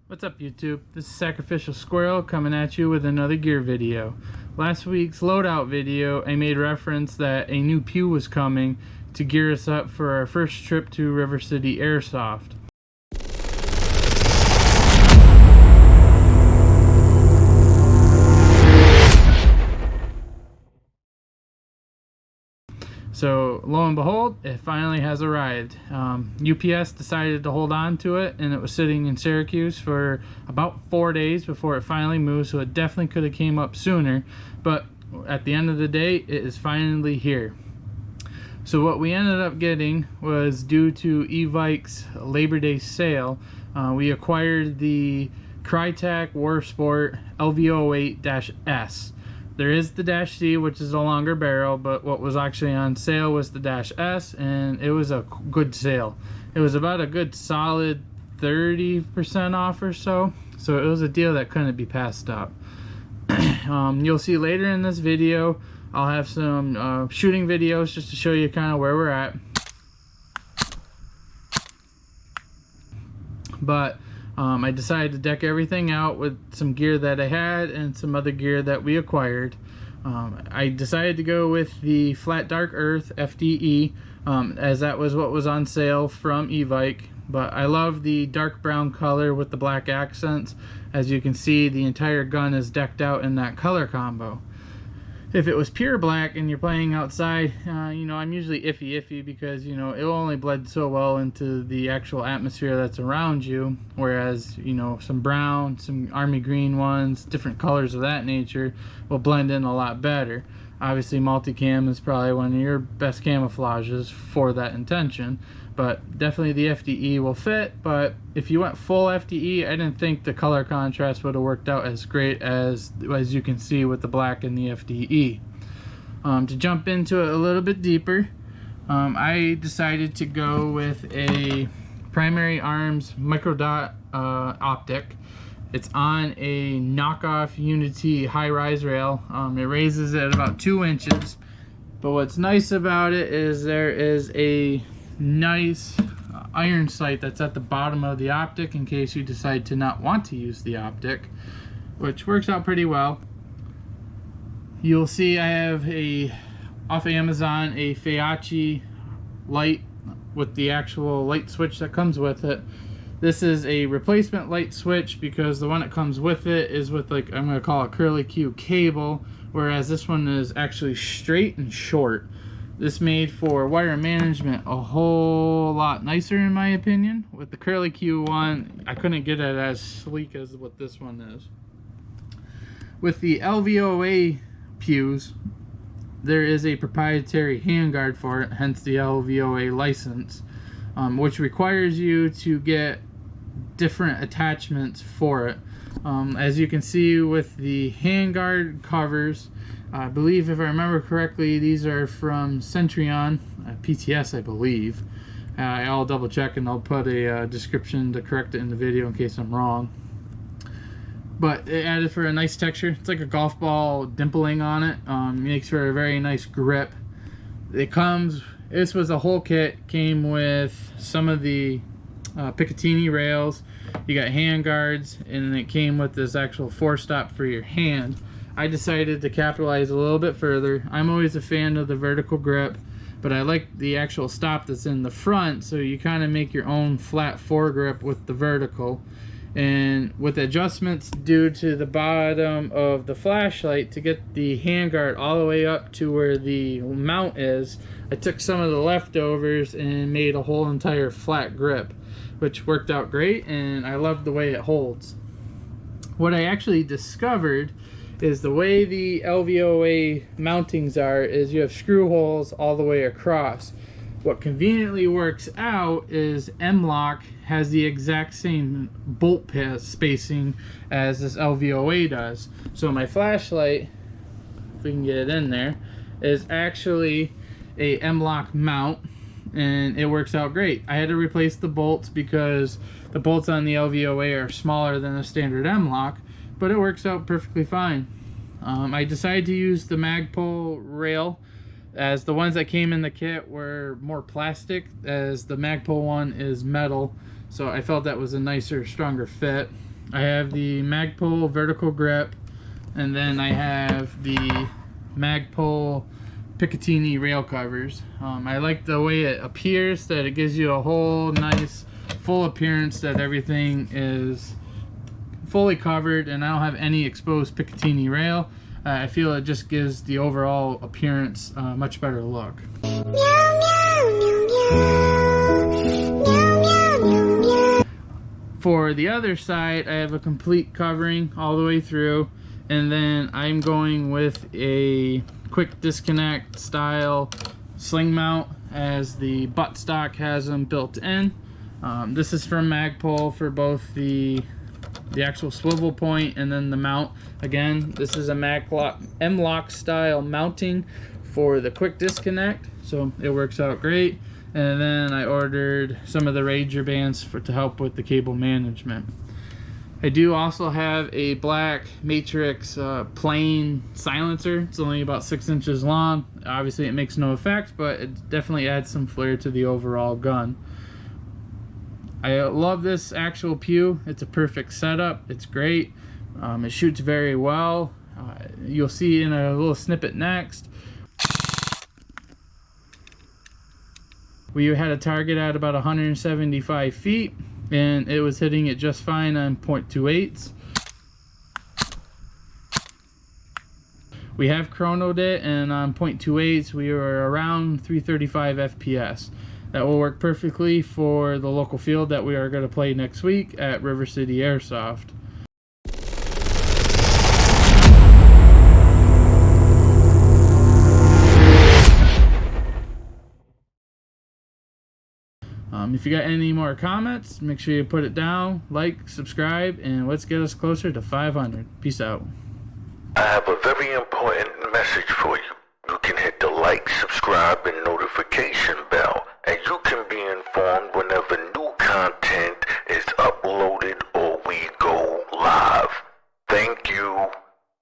What's up YouTube? This is Sacrificial Squirrel coming at you with another gear video. Last week's loadout video I made reference that a new pew was coming to gear us up for our first trip to River City Airsoft. So lo and behold, it finally has arrived. UPS decided to hold on to it, and it was sitting in Syracuse for about 4 days before it finally moved, so it definitely could have came up sooner, but at the end of the day it is finally here. So what we ended up getting was, due to Evike's Labor Day sale, we acquired the Krytac LVOA-S. There is the Dash C, which is a longer barrel, but what was actually on sale was the Dash S, and it was a good sale. It was about a good solid 30% off or so, so it was a deal that couldn't be passed up. You'll see later in this video, I'll have some shooting videos just to show you kind of where we're at. But I decided to deck everything out with some gear that I had and some other gear that we acquired. I decided to go with the Flat Dark Earth FDE, as that was what was on sale from Evike. But I love the dark brown color with the black accents. As you can see, the entire gun is decked out in that color combo. If it was pure black and you're playing outside, you know, I'm usually iffy because, you know, it only bled so well into the actual atmosphere that's around you, whereas, you know, some brown, some army green ones, different colors of that nature will blend in a lot better. Obviously multicam is probably one of your best camouflages for that intention, but definitely the FDE will fit. But if you went full FDE, I didn't think the color contrast would have worked out as great as you can see with the black and the FDE. To jump into it a little bit deeper, I decided to go with a Primary Arms microdot optic. It's on a knockoff Unity high-rise rail. It raises at about 2 inches, but what's nice about it is there is a nice iron sight that's at the bottom of the optic in case you decide to not want to use the optic, which works out pretty well. You'll see I have off Amazon a Feyachi light with the actual light switch that comes with it. This is a replacement light switch because the one that comes with it is with, like, I'm going to call it curly Q cable, whereas this one is actually straight and short. This made for wire management a whole lot nicer in my opinion. With the curly Q one, I couldn't get it as sleek as what this one is. With the LVOA pews, there is a proprietary handguard for it, hence the LVOA license, which requires you to get different attachments for it. As you can see with the handguard covers, I believe, if I remember correctly, these are from Centurion, PTS I believe. I'll double check and I'll put a description to correct it in the video in case I'm wrong. But it added for a nice texture. It's like a golf ball dimpling on it. Makes for a very nice grip. This was a whole kit, came with some of the Picatinny rails. You got hand guards, and it came with this actual four-stop for your hand. I decided to capitalize a little bit further. I'm always a fan of the vertical grip, but I like the actual stop that's in the front, so you kind of make your own flat foregrip with the vertical. And with adjustments due to the bottom of the flashlight to get the handguard all the way up to where the mount is, I took some of the leftovers and made a whole entire flat grip, which worked out great, and I love the way it holds. What I actually discovered is the way the LVOA mountings are is you have screw holes all the way across. What conveniently works out is M-LOK has the exact same bolt spacing as this LVOA does. So my flashlight, if we can get it in there, is actually a M-LOK mount, and it works out great. I had to replace the bolts because the bolts on the LVOA are smaller than a standard M-LOK, but it works out perfectly fine. I decided to use the Magpul rail, as the ones that came in the kit were more plastic, as the Magpul one is metal, so I felt that was a nicer, stronger fit. I have the Magpul vertical grip, and then I have the Magpul Picatinny rail covers. I like the way it appears, that it gives you a whole nice full appearance that everything is fully covered and I don't have any exposed Picatinny rail. I feel it just gives the overall appearance a much better look. For the other side, I have a complete covering all the way through, and then I'm going with a quick disconnect style sling mount, as the buttstock has them built in. This is from Magpul for both the actual swivel point and then the mount. Again, this is a M-LOK style mounting for the quick disconnect, so it works out great. And then I ordered some of the Ranger bands to help with the cable management. I do also have a black Matrix plain silencer. It's only about 6 inches long. Obviously it makes no effect, but it definitely adds some flair to the overall gun. I love this actual pew. It's a perfect setup. It's great. It shoots very well. You'll see in a little snippet next. We had a target at about 175 feet, and it was hitting it just fine on .28s. We have chronoed it, and on .28s we were around 335 FPS. That will work perfectly for the local field that we are going to play next week at River City Airsoft. If you got any more comments, make sure you put it down, like, subscribe, and let's get us closer to 500. Peace out. I have a very important message for you. You can hit the like, subscribe, and notification bell, and you can be informed